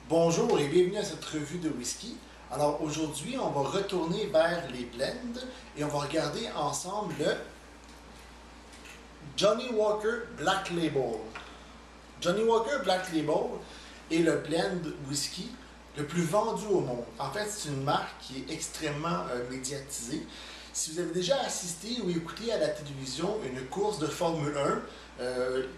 Bonjour et bienvenue à cette revue de whisky. Alors aujourd'hui, on va retourner vers les blends et on va regarder ensemble le Johnnie Walker Black Label. Johnnie Walker Black Label est le blend whisky le plus vendu au monde. En fait, c'est une marque qui est extrêmement médiatisée. Si vous avez déjà assisté ou écouté à la télévision une course de Formule 1,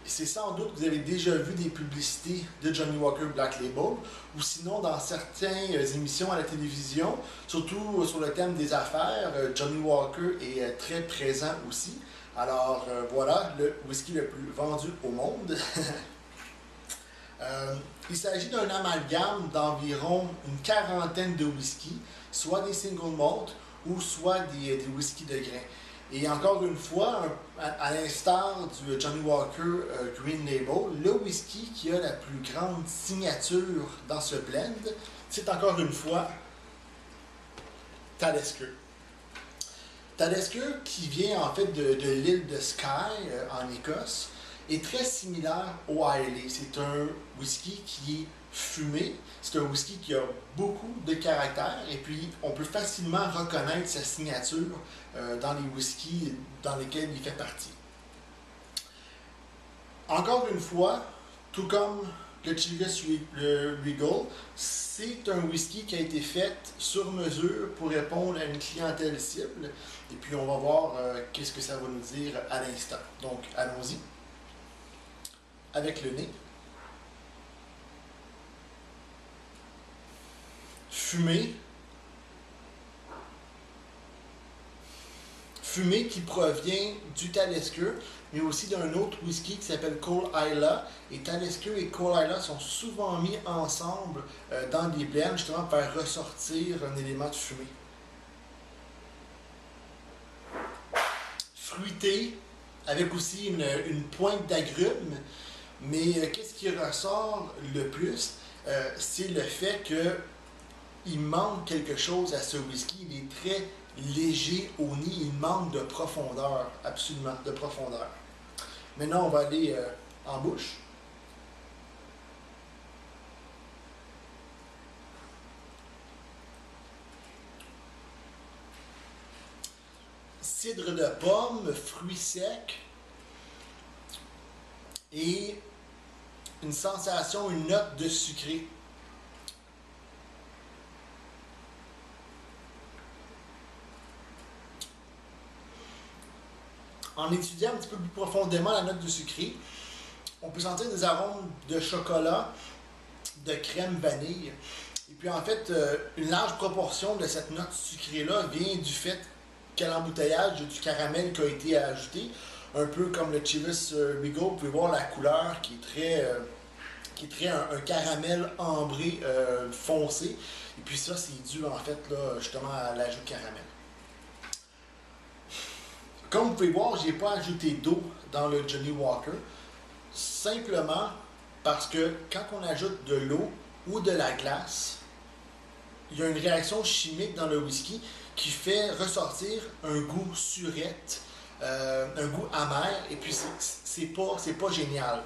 c'est sans doute que vous avez déjà vu des publicités de Johnnie Walker Black Label, ou sinon dans certaines émissions à la télévision, surtout sur le thème des affaires, Johnnie Walker est très présent aussi. Alors voilà, le whisky le plus vendu au monde. Il s'agit d'un amalgame d'environ une quarantaine de whisky, soit des single malt ou soit des whisky de grain. Et encore une fois, à l'instar du Johnnie Walker Green Label, le whisky qui a la plus grande signature dans ce blend, c'est encore une fois Talisker. Talisker, qui vient en fait de l'île de Skye en Écosse, est très similaire au Islay. C'est un whisky qui est fumé, c'est un whisky qui a beaucoup de caractère et puis on peut facilement reconnaître sa signature dans les whiskies dans lesquels il fait partie. Encore une fois, tout comme le Chivas Regal, c'est un whisky qui a été fait sur mesure pour répondre à une clientèle cible et puis on va voir qu'est-ce que ça va nous dire à l'instant. Donc allons-y avec le nez. Fumée qui provient du Talisker, mais aussi d'un autre whisky qui s'appelle Coal Isla. Et Talisker et Coal Isla sont souvent mis ensemble dans des blends, justement pour faire ressortir un élément de fumée. Fruité, avec aussi une pointe d'agrumes, mais qu'est-ce qui ressort le plus, c'est le fait que il manque quelque chose à ce whisky. Il est très léger au nez, il manque de profondeur, absolument, de profondeur. Maintenant, on va aller en bouche. Cidre de pomme, fruits secs et une sensation, une note de sucré. En étudiant un petit peu plus profondément la note de sucré, on peut sentir des arômes de chocolat, de crème vanille. Et puis en fait, une large proportion de cette note sucrée-là vient du fait qu'à l'embouteillage, du caramel qui a été ajouté. Un peu comme le Chivas Regal, vous pouvez voir la couleur qui est très un caramel ambré foncé. Et puis ça, c'est dû en fait là, justement à l'ajout de caramel. Comme vous pouvez voir, je n'ai pas ajouté d'eau dans le Johnnie Walker, simplement parce que quand on ajoute de l'eau ou de la glace, il y a une réaction chimique dans le whisky qui fait ressortir un goût surette, un goût amer, et puis c'est pas génial.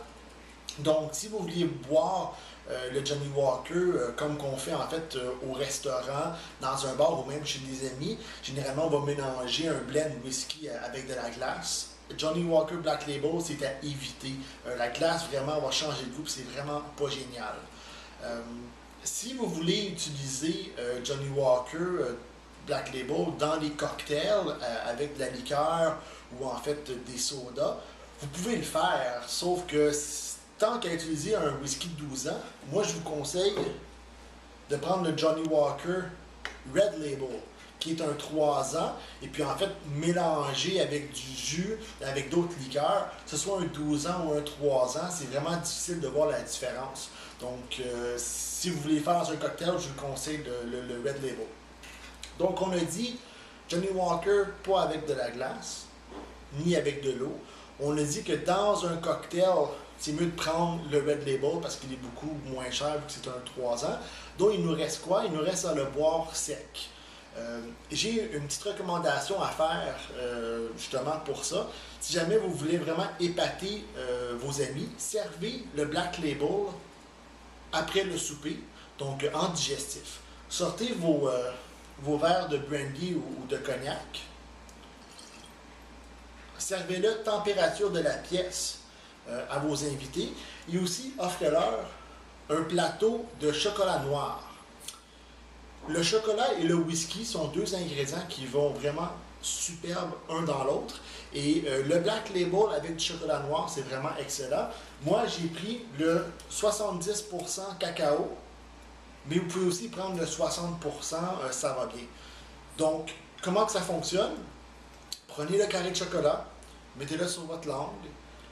Donc, si vous vouliez boire le Johnnie Walker comme qu'on fait en fait au restaurant, dans un bar ou même chez des amis, généralement on va mélanger un blend whisky avec de la glace. Johnnie Walker Black Label, c'est à éviter. La glace vraiment va changer de goût, c'est vraiment pas génial. Si vous voulez utiliser Johnnie Walker Black Label dans les cocktails avec de la liqueur ou en fait des sodas, vous pouvez le faire, sauf que tant qu'à utiliser un whisky de 12 ans, moi je vous conseille de prendre le Johnnie Walker Red Label, qui est un 3 ans, et puis en fait mélanger avec du jus, avec d'autres liqueurs, que ce soit un 12 ans ou un 3 ans, c'est vraiment difficile de voir la différence. Donc si vous voulez faire dans un cocktail, je vous conseille le Red Label. Donc on a dit Johnnie Walker pas avec de la glace, ni avec de l'eau. On a dit que dans un cocktail, c'est mieux de prendre le Red Label parce qu'il est beaucoup moins cher vu que c'est un 3 ans. Donc il nous reste quoi? Il nous reste à le boire sec. J'ai une petite recommandation à faire justement pour ça. Si jamais vous voulez vraiment épater vos amis, servez le Black Label après le souper. donc antidigestif. Sortez vos verres de brandy ou de cognac. Servez-le température de la pièce à vos invités et aussi offrez-leur un plateau de chocolat noir. Le chocolat et le whisky sont deux ingrédients qui vont vraiment superbes un dans l'autre. Et le Black Label avec du chocolat noir, c'est vraiment excellent. Moi, j'ai pris le 70% cacao, mais vous pouvez aussi prendre le 60%, ça va bien. Donc, comment que ça fonctionne? Prenez le carré de chocolat, mettez-le sur votre langue,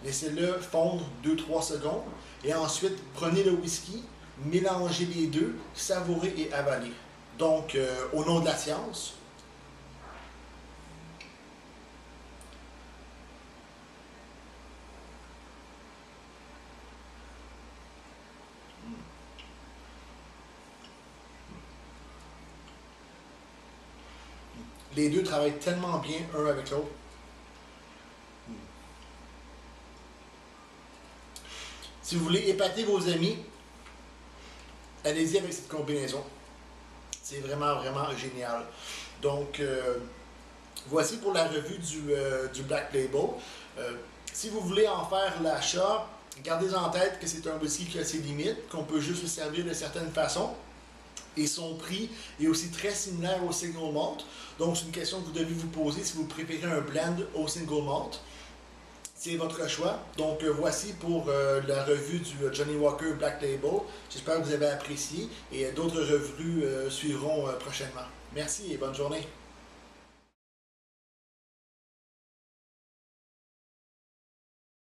laissez-le fondre 2-3 secondes, et ensuite, prenez le whisky, mélangez les deux, savourez et avalez. Donc, au nom de la science, les deux travaillent tellement bien un avec l'autre. Si vous voulez épater vos amis, allez-y avec cette combinaison. C'est vraiment, vraiment génial. Donc, voici pour la revue du Black Label. Si vous voulez en faire l'achat, gardez en tête que c'est un whisky qui a ses limites, qu'on peut juste le servir de certaines façons. Et son prix est aussi très similaire au single malt. Donc, c'est une question que vous devez vous poser si vous préférez un blend au single malt. C'est votre choix. Donc, voici pour la revue du Johnnie Walker Black Label. J'espère que vous avez apprécié et d'autres revues suivront prochainement. Merci et bonne journée.